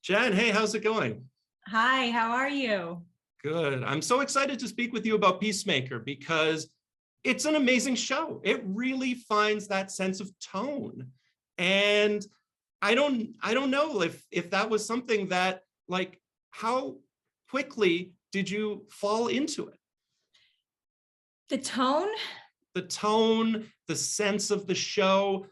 Jen, hey, how's it going? Hi, how are you? Good. I'm so excited to speak with you about Peacemaker because it's an amazing show. It really finds that sense of tone. And I don't know if that was something that, like, how quickly did you fall into it? The tone? The tone, the sense of the show.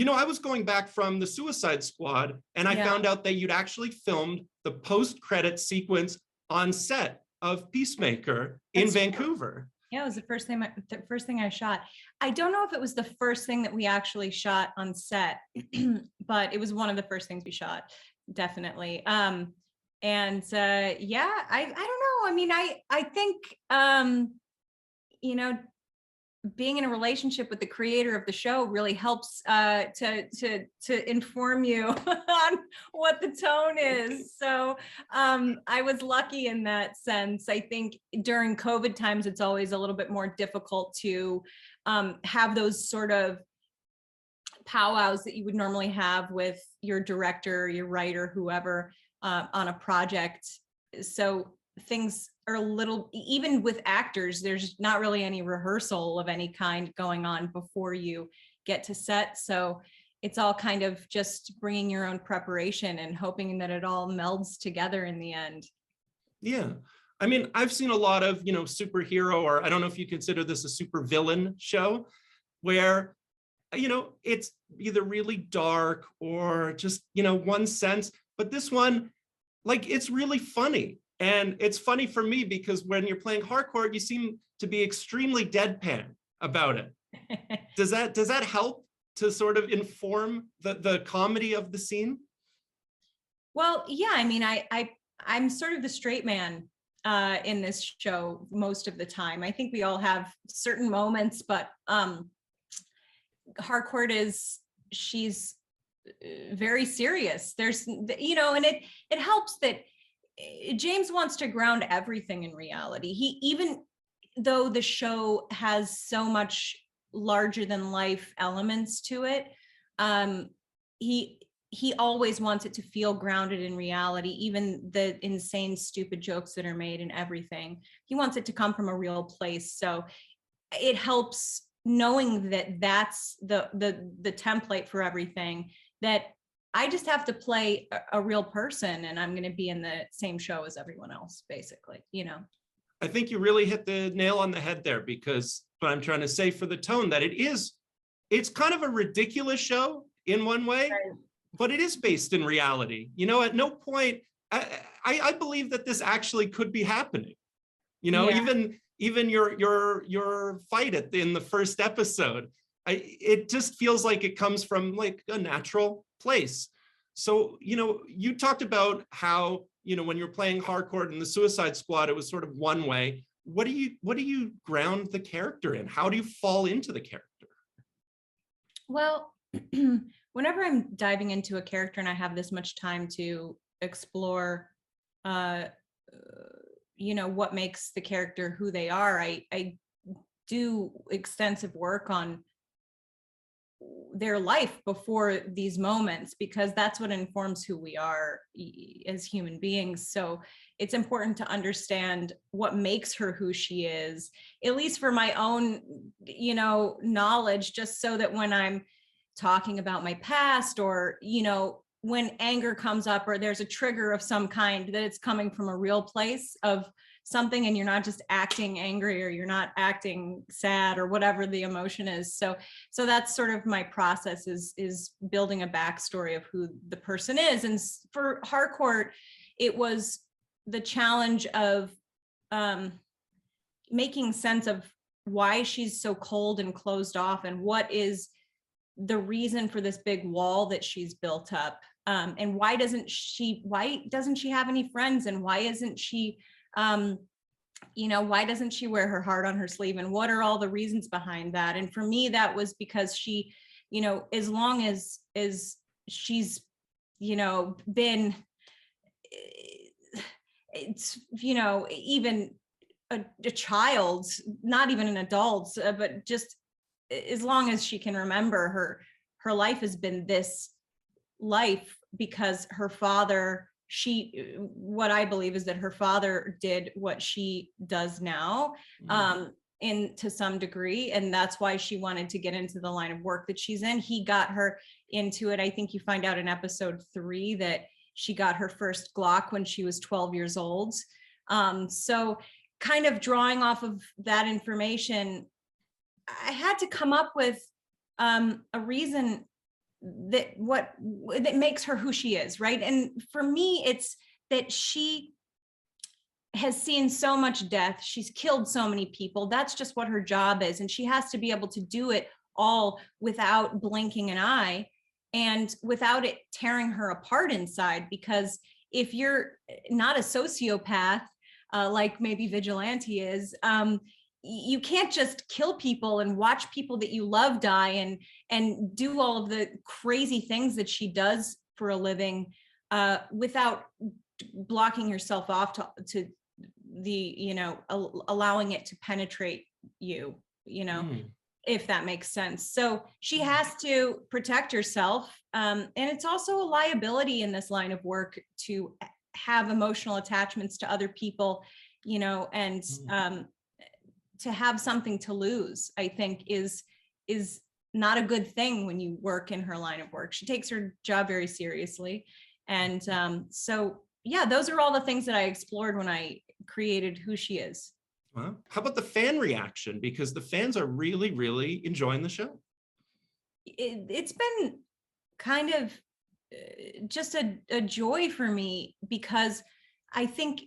I was going back from the Suicide Squad and I Yeah, found out that you'd actually filmed the post-credit sequence on set of Peacemaker in that's true. Vancouver. Yeah, it was the first thing I shot. I don't know if it was the first thing that we actually shot on set, but it was one of the first things we shot, definitely. And yeah, I don't know. I mean, I think you know, being in a relationship with the creator of the show really helps to inform you on what the tone is. So I was lucky in that sense. I think during COVID times, it's always a little bit more difficult to have those sort of powwows that you would normally have with your director, your writer, whoever on a project. So things are a little, even with actors, there's not really any rehearsal of any kind going on before you get to set. So it's all kind of just bringing your own preparation and hoping that it all melds together in the end. Yeah. I mean, I've seen a lot of, superhero, or I don't know if you consider this a super villain show, where, it's either really dark or just, one sense. But this one, like, it's really funny. And it's funny for me because when you're playing Harcourt, you seem to be extremely deadpan about it. Does that help to sort of inform the comedy of the scene? Well, yeah, I mean, I'm sort of the straight man in this show most of the time. I think we all have certain moments, but Harcourt she's very serious. There's, and it helps that James wants to ground everything in reality. Even though the show has so much larger than life elements to it, he always wants it to feel grounded in reality, even the insane, stupid jokes that are made and everything. He wants it to come from a real place. So it helps knowing that that's the template for everything, that I just have to play a real person and I'm going to be in the same show as everyone else, basically, I think you really hit the nail on the head there, because what I'm trying to say for the tone, that it's kind of a ridiculous show in one way, Right. but it is based in reality. At no point, I believe that this actually could be happening. Yeah. Even your fight in the first episode, it just feels like it comes from like a natural place. So, you talked about how, when you're playing Harcourt in the Suicide Squad, it was sort of one way. What do you ground the character in? How do you fall into the character? Well, whenever I'm diving into a character and I have this much time to explore, what makes the character who they are, I do extensive work on their life before these moments, because that's what informs who we are as human beings. So it's important to understand what makes her who she is, at least for my own, knowledge, just so that when I'm talking about my past, or, when anger comes up or there's a trigger of some kind, that it's coming from a real place of something, and you're not just acting angry or you're not acting sad or whatever the emotion is. So that's sort of my process, is building a backstory of who the person is. And for Harcourt, it was the challenge of making sense of why she's so cold and closed off, and what is the reason for this big wall that she's built up, and why doesn't she have any friends, and why isn't she why doesn't she wear her heart on her sleeve, and what are all the reasons behind that? And for me, that was because she, as long as she's been, it's even a child, not even an adult, but just as long as she can remember, her life has been this life because her father what I believe is that her father did what she does now, to some degree, and that's why she wanted to get into the line of work that she's in. He got her into it. I think you find out in episode 3 that she got her first Glock when she was 12 years old. So kind of drawing off of that information, I had to come up with a reason that makes her who she is, right? And for me, it's that she has seen so much death. She's killed so many people. That's just what her job is. And she has to be able to do it all without blinking an eye and without it tearing her apart inside. Because if you're not a sociopath, like maybe Vigilante is, you can't just kill people and watch people that you love die and do all of the crazy things that she does for a living without blocking yourself off to the, allowing it to penetrate you, if that makes sense. So she has to protect herself. And it's also a liability in this line of work to have emotional attachments to other people, and to have something to lose, I think is not a good thing when you work in her line of work. She takes her job very seriously. And so, yeah, those are all the things that I explored when I created who she is. Wow. How about the fan reaction? Because the fans are really, really enjoying the show. It's been kind of just a joy for me, because I think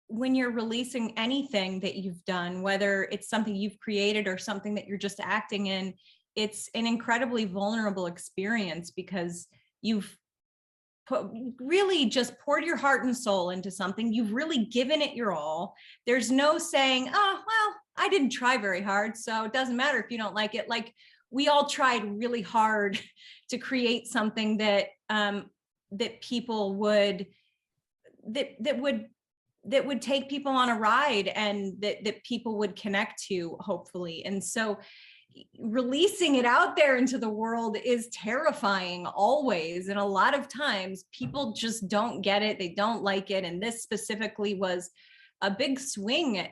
when you're releasing anything that you've done, whether it's something you've created or something that you're just acting in, it's an incredibly vulnerable experience, because you've really just poured your heart and soul into something. You've really given it your all. There's no saying, oh, well, I didn't try very hard, so it doesn't matter if you don't like it. Like, we all tried really hard to create something that that people would that would take people on a ride, and that people would connect to, hopefully. And so releasing it out there into the world is terrifying always. And a lot of times people just don't get it. They don't like it. And this specifically was a big swing,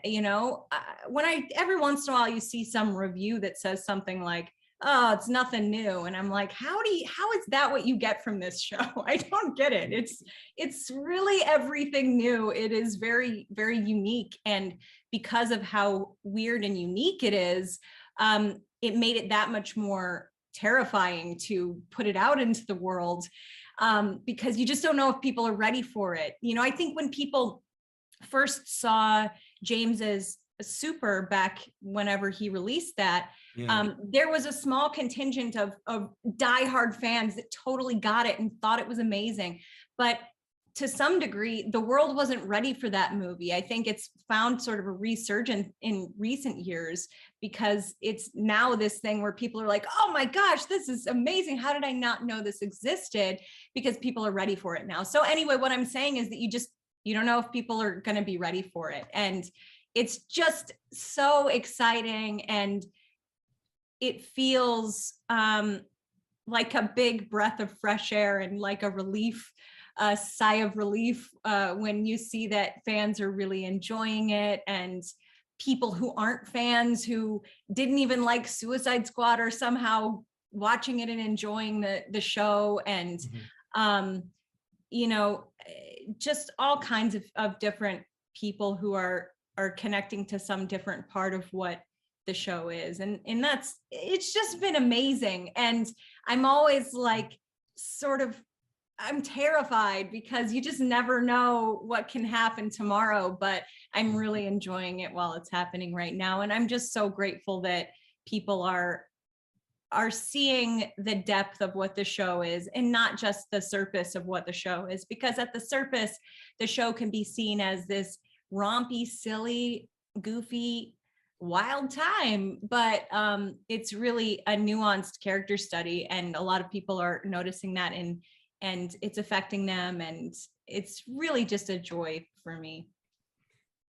when every once in a while you see some review that says something like, oh, it's nothing new. And I'm like, how is that what you get from this show? I don't get it. It's really everything new. It is very, very unique. And because of how weird and unique it is, it made it that much more terrifying to put it out into the world, because you just don't know if people are ready for it. I think when people first saw James's Super back whenever he released that, there was a small contingent of diehard fans that totally got it and thought it was amazing. But to some degree, the world wasn't ready for that movie. I think it's found sort of a resurgence in recent years, because it's now this thing where people are like, oh my gosh, this is amazing. How did I not know this existed? Because people are ready for it now. So anyway, what I'm saying is that you don't know if people are going to be ready for it. And it's just so exciting, and it feels like a big breath of fresh air and like a relief, a sigh of relief when you see that fans are really enjoying it, and people who aren't fans, who didn't even like Suicide Squad, are somehow watching it and enjoying the show. And just all kinds of different people who are connecting to some different part of what the show is. And it's just been amazing. And I'm always like, I'm terrified, because you just never know what can happen tomorrow, but I'm really enjoying it while it's happening right now. And I'm just so grateful that people are seeing the depth of what the show is, and not just the surface of what the show is, because at the surface, the show can be seen as this rompy, silly, goofy, wild time, but it's really a nuanced character study, and a lot of people are noticing that, and it's affecting them, and it's really just a joy for me.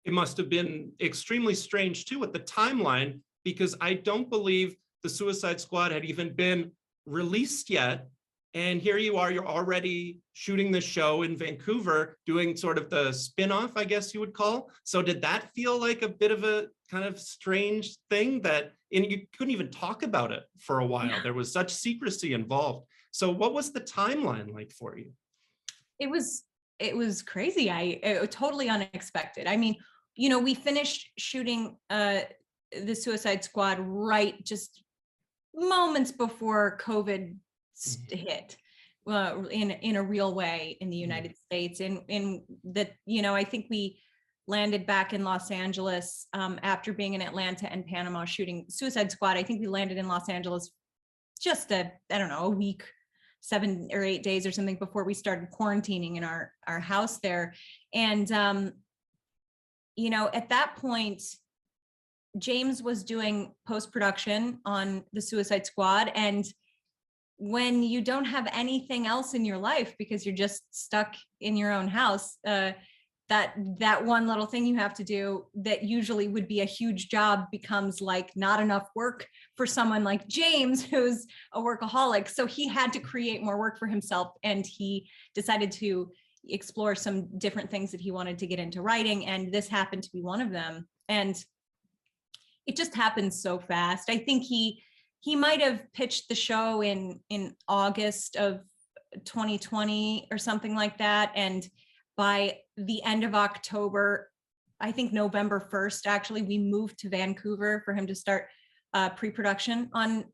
It must have been extremely strange too at the timeline, because I don't believe the Suicide Squad had even been released yet And here you are, you're already shooting the show in Vancouver, doing sort of the spin-off, I guess you would call. So did that feel like a bit of a kind of strange thing that, and you couldn't even talk about it for a while. There was such secrecy involved. So what was the timeline like for you? It was crazy. It totally unexpected. I mean, you know, we finished shooting the Suicide Squad right just moments before COVID hit, in a real way in the United States. In that, you know, I think we landed back in Los Angeles after being in Atlanta and Panama shooting Suicide Squad. I think we landed in Los Angeles just I don't know, a week, 7 or 8 days or something before we started quarantining in our house there. And, you know, at that point, James was doing post-production on the Suicide Squad. And when you don't have anything else in your life because you're just stuck in your own house, that one little thing you have to do that usually would be a huge job becomes like not enough work for someone like James, who's a workaholic. So he had to create more work for himself, and he decided to explore some different things that he wanted to get into writing, and this happened to be one of them. And it just happened so fast. I think he might have pitched the show in August of 2020 or something like that, and by the end of October, I think November 1st, actually, we moved to Vancouver for him to start pre-production on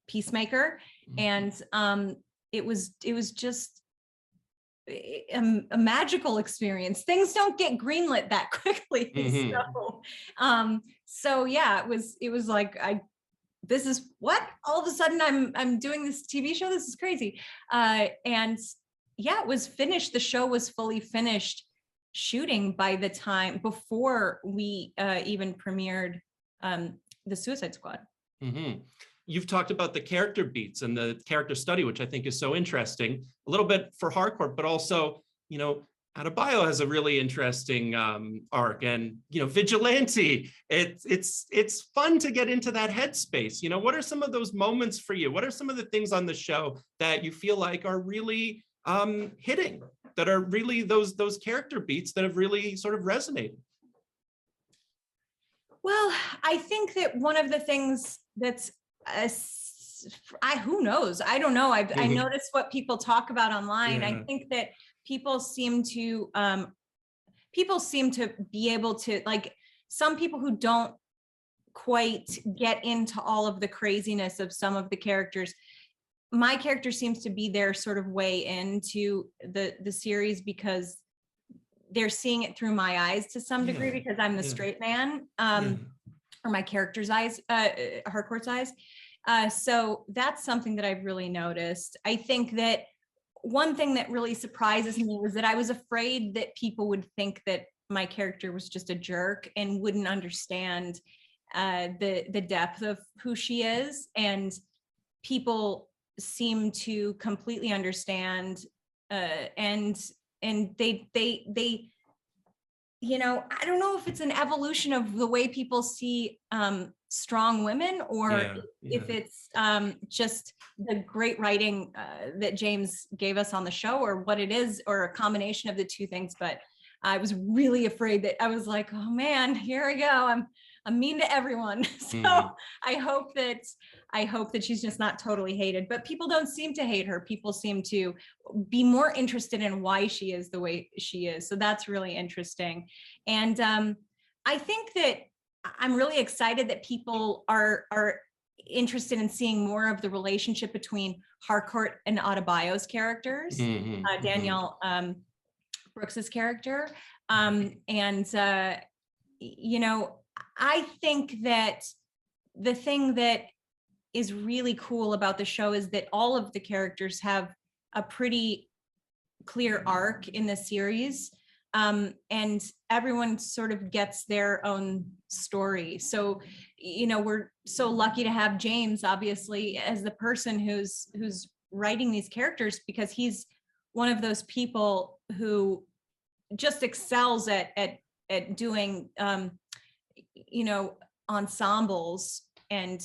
Peacemaker. And it was just a magical experience. Things don't get greenlit that quickly. So yeah, it was like, this is what, all of a sudden I'm doing this TV show. This is crazy. And yeah, it was finished. The show was fully finished shooting by the time before we even premiered the Suicide Squad. You've talked about the character beats and the character study, which I think is so interesting, a little bit for Harcourt, but also, you know, Adebayo has a really interesting arc, and, you know, vigilante. It's fun to get into that headspace. You know, what are some of those moments for you? What are some of the things on the show that you feel like are really hitting, that are really those character beats that have really sort of resonated? Well, I think that one of the things that's who knows? I don't know. I noticed what people talk about online. I think that people seem to be able to, like, some people who don't quite get into all of the craziness of some of the characters. My character seems to be their sort of way into the series because they're seeing it through my eyes to some degree, because I'm the straight man, or my character's eyes, Harcourt's eyes. So that's something that I've really noticed. I think that one thing that really surprises me was that I was afraid that people would think that my character was just a jerk and wouldn't understand the depth of who she is. And people seem to completely understand, and they, you know, I don't know if it's an evolution of the way people see strong women, or if it's just the great writing that James gave us on the show, or what it is, or a combination of the two things. But I was really afraid that I was like, oh man, here I go. I'm mean to everyone. So I hope that she's just not totally hated, but people don't seem to hate her. People seem to be more interested in why she is the way she is. So that's really interesting. And I think that I'm really excited that people are interested in seeing more of the relationship between Harcourt and Adebayo's characters, Danielle Brooks's character. You know, I think that the thing that is really cool about the show is that all of the characters have a pretty clear arc in the series, and everyone sort of gets their own story. So, you know, we're so lucky to have James, obviously, as the person who's writing these characters, because he's one of those people who just excels at doing you know, ensembles, and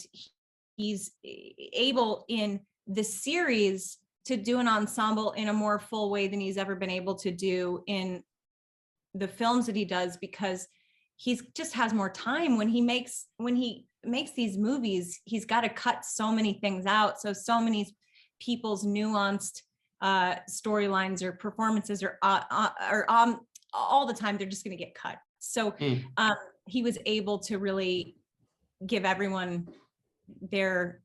he's able in the series to do an ensemble in a more full way than he's ever been able to do in the films that he does, because he's just has more time. When he makes these movies, he's got to cut so many things out. So many people's nuanced storylines or performances are all the time, they're just going to get cut. So he was able to really give everyone their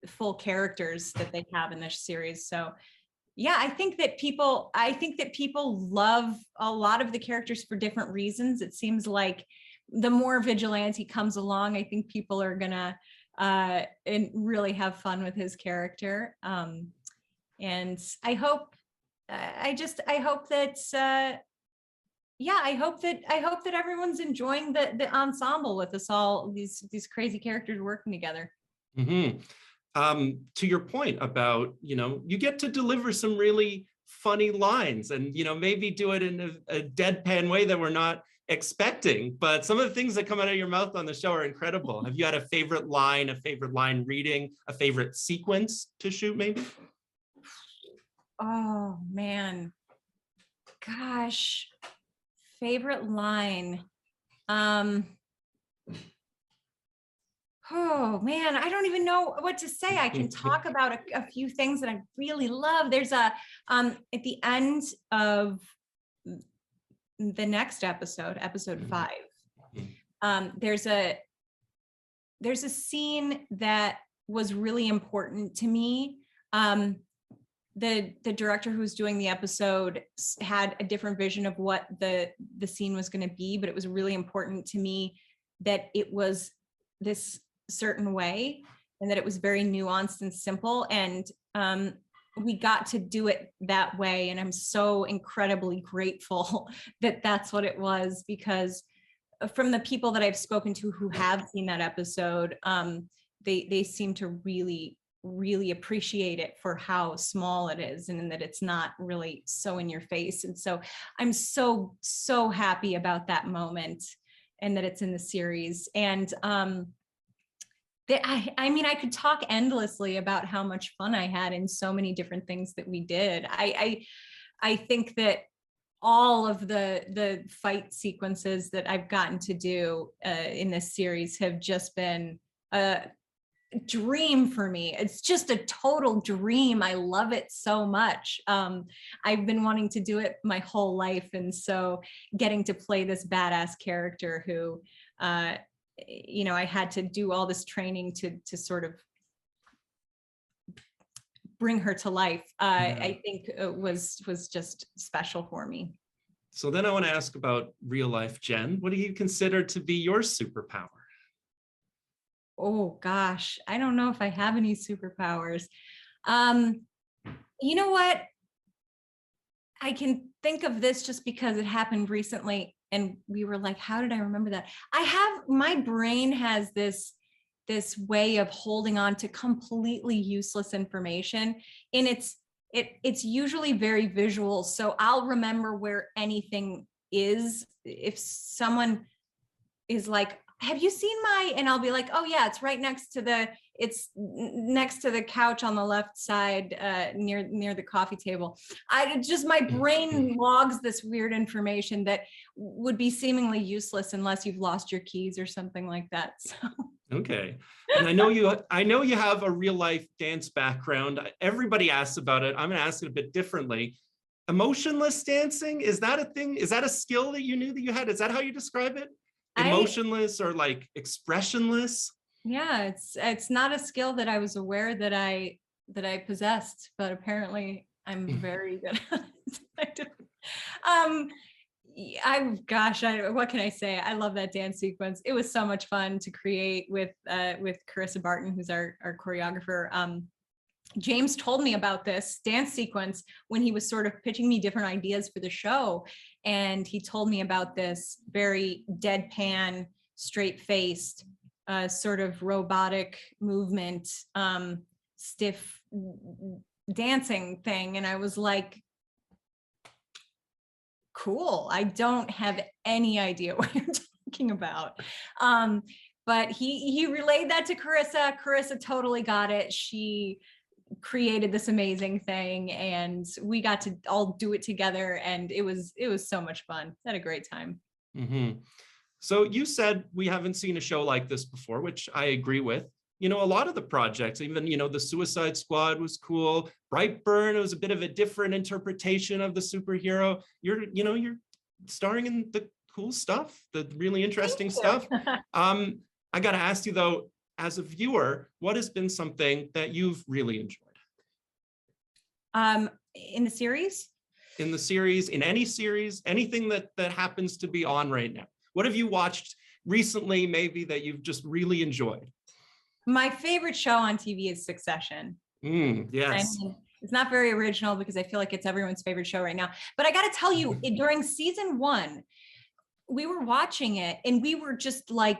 full characters that they have in this series. So yeah, I think that people love a lot of the characters for different reasons. It seems like the more Vigilante comes along, I think people are gonna and really have fun with his character. And I hope that everyone's enjoying the ensemble with us all, these crazy characters working together. Mm-hmm. To your point about, you get to deliver some really funny lines and, maybe do it in a deadpan way that we're not expecting, but some of the things that come out of your mouth on the show are incredible. Have you had a favorite line reading, a favorite sequence to shoot maybe? Oh man, gosh, favorite line. Oh man, I don't even know what to say. I can talk about a few things that I really love. There's at the end of the next episode 5, there's a scene that was really important to me. The director who's doing the episode had a different vision of what the scene was going to be, but it was really important to me that it was this certain way and that it was very nuanced and simple, and we got to do it that way, and I'm so incredibly grateful that that's what it was, because from the people that I've spoken to who have seen that episode, they seem to really appreciate it for how small it is, and that it's not really so in your face. And so I'm so happy about that moment, and that it's in the series. And I mean, I could talk endlessly about how much fun I had in so many different things that we did. I think that all of the fight sequences that I've gotten to do in this series have just been a dream for me. It's just a total dream. I love it so much. I've been wanting to do it my whole life, and so getting to play this badass character who I had to do all this training to sort of bring her to life. I think it was just special for me. So then I want to ask about real life, Jen. What do you consider to be your superpower? Oh gosh, I don't know if I have any superpowers. You know what? I can think of this just because it happened recently, and we were like, how did I remember that? My brain has this way of holding on to completely useless information, and it's usually very visual. So I'll remember where anything is. If someone is like, have you seen and I'll be like, oh yeah, it's right next to the couch on the left side, near the coffee table. My brain logs this weird information that would be seemingly useless unless you've lost your keys or something like that. So. Okay. And I know you have a real life dance background. Everybody asks about it. I'm going to ask it a bit differently. Emotionless dancing, is that a thing? Is that a skill that you knew that you had? Is that how you describe it? Emotionless or like expressionless? Yeah, it's not a skill that I was aware that I possessed, but apparently I'm very good at it. What can I say? I love that dance sequence. It was so much fun to create with Carissa Barton, who's our choreographer. James told me about this dance sequence when he was sort of pitching me different ideas for the show. And he told me about this very deadpan, straight-faced, sort of robotic movement, stiff dancing thing. And I was like, cool. I don't have any idea what you're talking about. But he relayed that to Carissa. Carissa totally got it. She created this amazing thing, and we got to all do it together, and it was so much fun. Had a great time. Mm-hmm. So you said we haven't seen a show like this before, which I agree with. You know, a lot of the projects, even, you know, the Suicide Squad was cool. Brightburn, it was a bit of a different interpretation of the superhero. You're starring in the cool stuff, the really interesting stuff. I got to ask you though, as a viewer, what has been something that you've really enjoyed? In the series? In the series, in any series, anything that happens to be on right now. What have you watched recently, maybe, that you've just really enjoyed? My favorite show on TV is Succession. Yes. I mean, it's not very original because I feel like it's everyone's favorite show right now. But I got to tell you, during season 1, we were watching it and we were just like,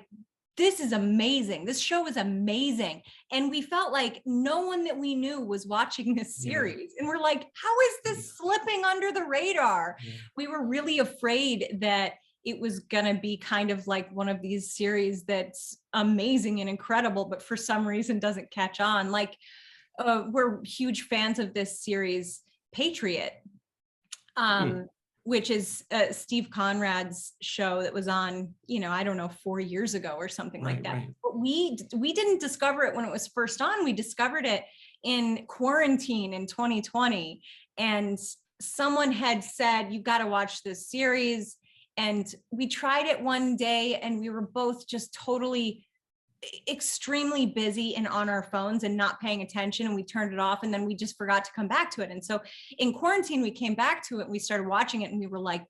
this is amazing. This show is amazing. And we felt like no one that we knew was watching this series. And we're like, how is this slipping under the radar? We were really afraid that it was going to be kind of like one of these series that's amazing and incredible, but for some reason doesn't catch on. Like, we're huge fans of this series, Patriot, which is Steve Conrad's show that was on, I don't know, 4 years ago or something like that. Right. But we didn't discover it when it was first on. We discovered it in quarantine in 2020. And someone had said, you've got to watch this series. And we tried it one day and we were both just totally extremely busy and on our phones and not paying attention, and we turned it off, and then we just forgot to come back to it. And so in quarantine, we came back to it and we started watching it and we were like,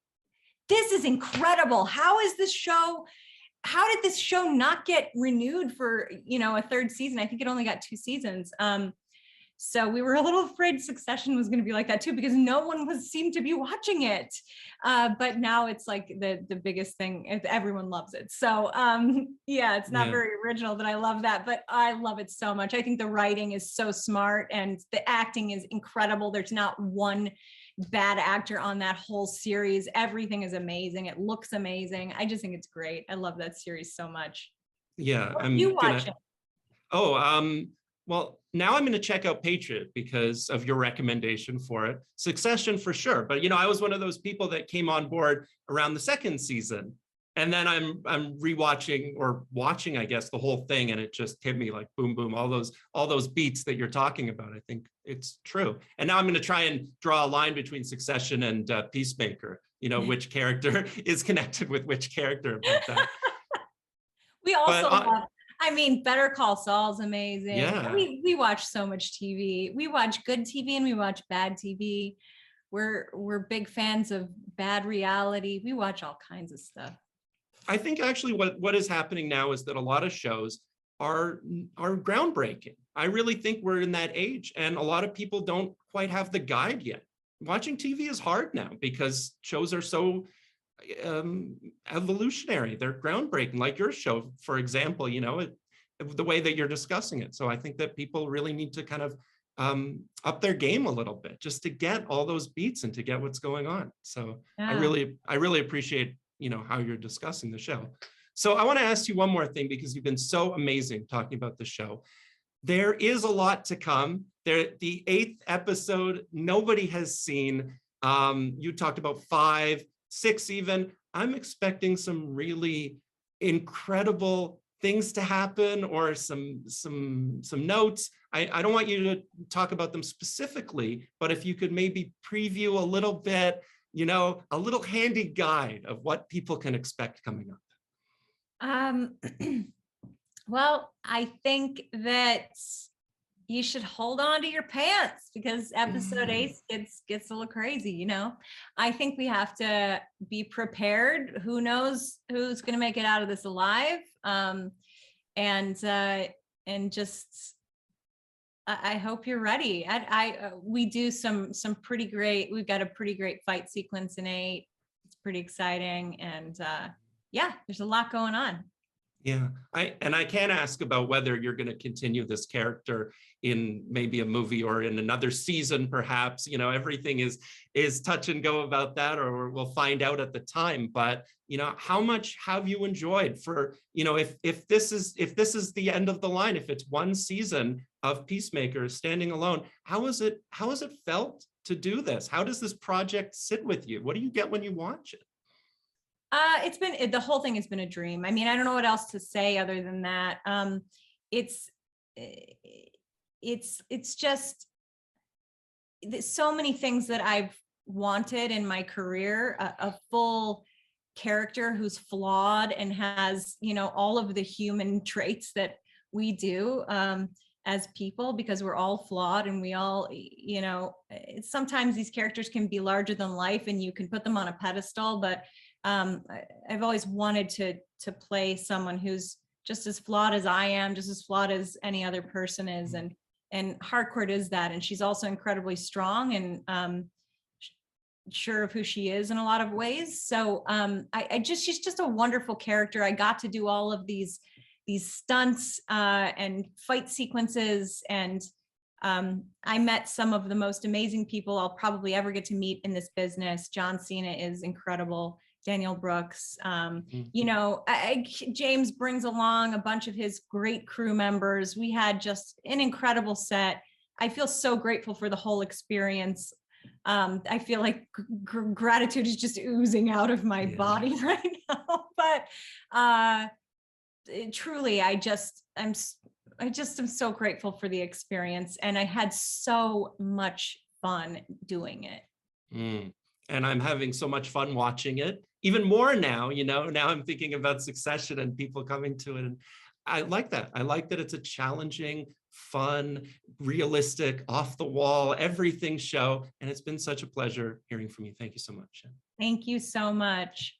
this is incredible. How did this show not get renewed for, a 3rd season? I think it only got 2 seasons. So we were a little afraid Succession was going to be like that too, because no one seemed to be watching it. But now it's like the biggest thing. Everyone loves it. So it's not very original, but I love that. But I love it so much. I think the writing is so smart and the acting is incredible. There's not one bad actor on that whole series. Everything is amazing. It looks amazing. I just think it's great. I love that series so much. Yeah. You watch it. Well, now I'm going to check out Patriot because of your recommendation for it. Succession for sure. But, I was one of those people that came on board around the 2nd season. And then I'm rewatching or watching, I guess, the whole thing. And it just hit me like boom, boom, all those beats that you're talking about. I think it's true. And now I'm going to try and draw a line between Succession and Peacemaker, which character is connected with which character about that. We also love, Better Call Saul's amazing. Yeah. We watch so much TV. We watch good TV and we watch bad TV. We're big fans of bad reality. We watch all kinds of stuff. I think actually what is happening now is that a lot of shows are groundbreaking. I really think we're in that age, and a lot of people don't quite have the guide yet. Watching TV is hard now because shows are so evolutionary. They're groundbreaking, like your show, for example, the way that you're discussing it. So I think that people really need to kind of up their game a little bit just to get all those beats and to get what's going on. So I really appreciate, how you're discussing the show. So I want to ask you one more thing, because you've been so amazing talking about the show. There is a lot to come. The 8th episode, nobody has seen. You talked about 5, 6 even. I'm expecting some really incredible things to happen, or some notes. I don't want you to talk about them specifically, but if you could maybe preview a little bit, a little handy guide of what people can expect coming up. Well, I think that you should hold on to your pants, because episode 8 gets a little crazy, I think we have to be prepared. Who knows who's going to make it out of this alive? And just, I hope you're ready. We do some pretty great, we've got a pretty great fight sequence in 8. It's pretty exciting. And there's a lot going on. Yeah, I can't ask about whether you're going to continue this character in maybe a movie or in another season, perhaps. Everything is touch and go about that, or we'll find out at the time. But how much have you enjoyed for if this is the end of the line, if it's 1 season, of Peacemaker, standing alone. How has it felt to do this? How does this project sit with you? What do you get when you watch it? The whole thing has been a dream. I mean, I don't know what else to say other than that. It's just there's so many things that I've wanted in my career, a full character who's flawed and has, all of the human traits that we do as people, because we're all flawed and we all, sometimes these characters can be larger than life and you can put them on a pedestal, but I've always wanted to play someone who's just as flawed as I am, just as flawed as any other person is. And Harcourt is that. And she's also incredibly strong and sure of who she is in a lot of ways. So she's just a wonderful character. I got to do all of these stunts and fight sequences. And I met some of the most amazing people I'll probably ever get to meet in this business. John Cena is incredible. Daniel Brooks, James brings along a bunch of his great crew members. We had just an incredible set. I feel so grateful for the whole experience. I feel like gratitude is just oozing out of my body right now. But truly, I just am so grateful for the experience, and I had so much fun doing it. And I'm having so much fun watching it, even more now, now I'm thinking about Succession and people coming to it. And I like that. I like that it's a challenging, fun, realistic, off the wall, everything show. And it's been such a pleasure hearing from you. Thank you so much. Thank you so much.